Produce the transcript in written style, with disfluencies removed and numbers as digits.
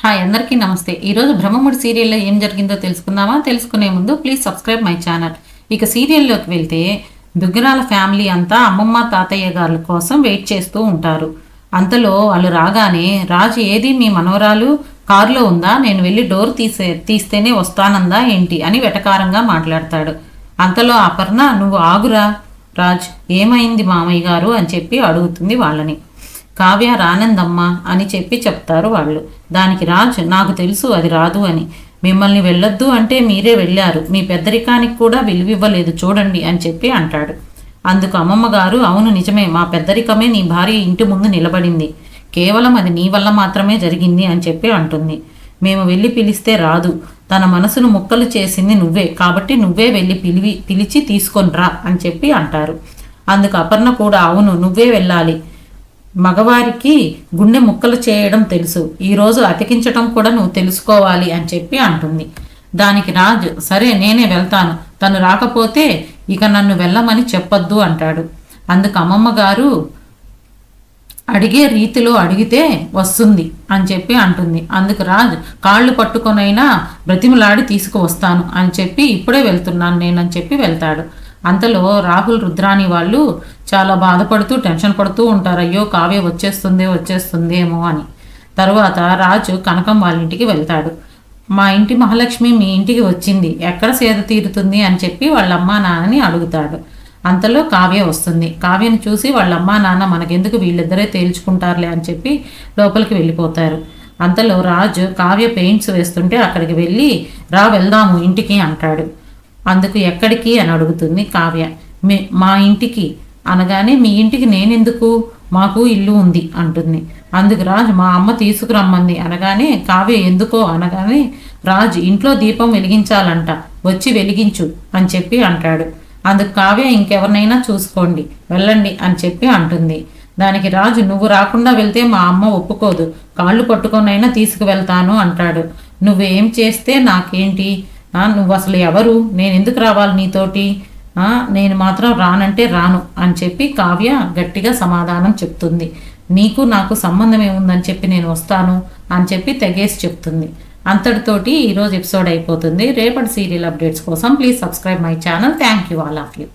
Hi అందరికీ నమస్తే. ఈరోజు బ్రహ్మముడి సీరియల్లో ఏం జరిగిందో తెలుసుకుందామా? తెలుసుకునే ముందు ప్లీజ్ సబ్స్క్రైబ్ మై ఛానల్. ఇక సీరియల్లోకి వెళ్తే దుగ్గరాల ఫ్యామిలీ అంతా అమ్మమ్మ తాతయ్య గారి కోసం వెయిట్ చేస్తూ ఉంటారు. అంతలో వాళ్ళు రాగానే రాజు ఏది మీ మనవరాలు కారులో ఉందా, నేను వెళ్ళి డోర్ తీస్తేనే వస్తానందా ఏంటి అని వెటకారంగా మాట్లాడతాడు. అంతలో అపర్ణ నువ్వు ఆగురా రాజ్, ఏమైంది మామయ్య గారు అని చెప్పి అడుగుతుంది వాళ్ళని. కావ్య రానందమ్మా అని చెప్పి చెప్తారు వాళ్ళు. దానికి రాజ్ నాకు తెలుసు అది రాదు అని, మిమ్మల్ని వెళ్ళొద్దు అంటే మీరే వెళ్ళారు, మీ పెద్దరికానికి కూడా విలువివ్వలేదు చూడండి అని చెప్పి అంటాడు. అందుకు అమ్మమ్మ గారు అవును నిజమే, మా పెద్దరికమే నీ భార్య ఇంటి ముందు నిలబడింది, కేవలం అది నీ వల్ల మాత్రమే జరిగింది అని చెప్పి అంటుంది. మేము వెళ్ళి పిలిస్తే రాదు, తన మనసును ముక్కలు చేసింది నువ్వే, కాబట్టి నువ్వే వెళ్ళి పిలిచి తీసుకొనిరా అని చెప్పి అంటారు. అందుకు అపర్ణ కూడా అవును నువ్వే వెళ్ళాలి, మగవారికి గుండె ముక్కలు చేయడం తెలుసు, ఈరోజు అతికించటం కూడా నువ్వు తెలుసుకోవాలి అని చెప్పి అంటుంది. దానికి రాజు సరే నేనే వెళ్తాను, తను రాకపోతే ఇక నన్ను వెళ్ళమని చెప్పొద్దు అంటాడు. అందుకు అమ్మమ్మ గారు అడిగే రీతిలో అడిగితే వస్తుంది అని చెప్పి అంటుంది. అందుకు రాజు కాళ్ళు పట్టుకొనైనా బ్రతిమలాడి తీసుకువస్తాను అని చెప్పి ఇప్పుడే వెళ్తున్నాను నేనని చెప్పి వెళ్తాడు. అంతలో రాహుల్ రుద్రాని వాళ్ళు చాలా బాధపడుతూ టెన్షన్ పడుతూ ఉంటారు, అయ్యో కావ్య వచ్చేస్తుందేమో అని. తరువాత రాజు కనకం వాళ్ళ ఇంటికి వెళ్తాడు. మా ఇంటి మహాలక్ష్మి మీ ఇంటికి వచ్చింది, ఎక్కడ సేద తీరుతుంది అని చెప్పి వాళ్ళ అమ్మా నాన్నని అడుగుతాడు. అంతలో కావ్య వస్తుంది. కావ్యను చూసి వాళ్ళ అమ్మా నాన్న మనకెందుకు వీళ్ళిద్దరే తేల్చుకుంటారులే అని చెప్పి లోపలికి వెళ్ళిపోతారు. అంతలో రాజు కావ్య పెయింట్స్ వేస్తుంటే అక్కడికి వెళ్ళి వెళ్దాము ఇంటికి అంటాడు. అందుకు ఎక్కడికి అని అడుగుతుంది కావ్య. మా ఇంటికి అనగానే మీ ఇంటికి నేనెందుకు, మాకు ఇల్లు ఉంది అంటుంది. అందుకు రాజు మా అమ్మ తీసుకురమ్మంది అనగానే కావ్య ఎందుకో అనగానే రాజు ఇంట్లో దీపం వెలిగించాలంట, వచ్చి వెలిగించు అని చెప్పి అంటాడు. అందుకు కావ్య ఇంకెవరినైనా చూసుకోండి వెళ్ళండి అని చెప్పి అంటుంది. దానికి రాజు నువ్వు రాకుండా వెళ్తే మా అమ్మ ఒప్పుకోదు, కాళ్ళు పట్టుకొనైనా తీసుకువెళ్తాను అంటాడు. నువ్వేం చేస్తే నాకేంటి, నువ్వు అసలు ఎవరు, నేను ఎందుకు రావాలి నీతోటి, నేను మాత్రం రానంటే రాను అని చెప్పి కావ్య గట్టిగా సమాధానం చెప్తుంది. నీకు నాకు సంబంధం ఏముందని చెప్పి నేను వస్తాను అని చెప్పి తెగేసి చెప్తుంది. అంతటితోటి ఈరోజు ఎపిసోడ్ అయిపోతుంది. రేపటి సీరియల్ అప్డేట్స్ కోసం please subscribe my channel. Thank you all of you.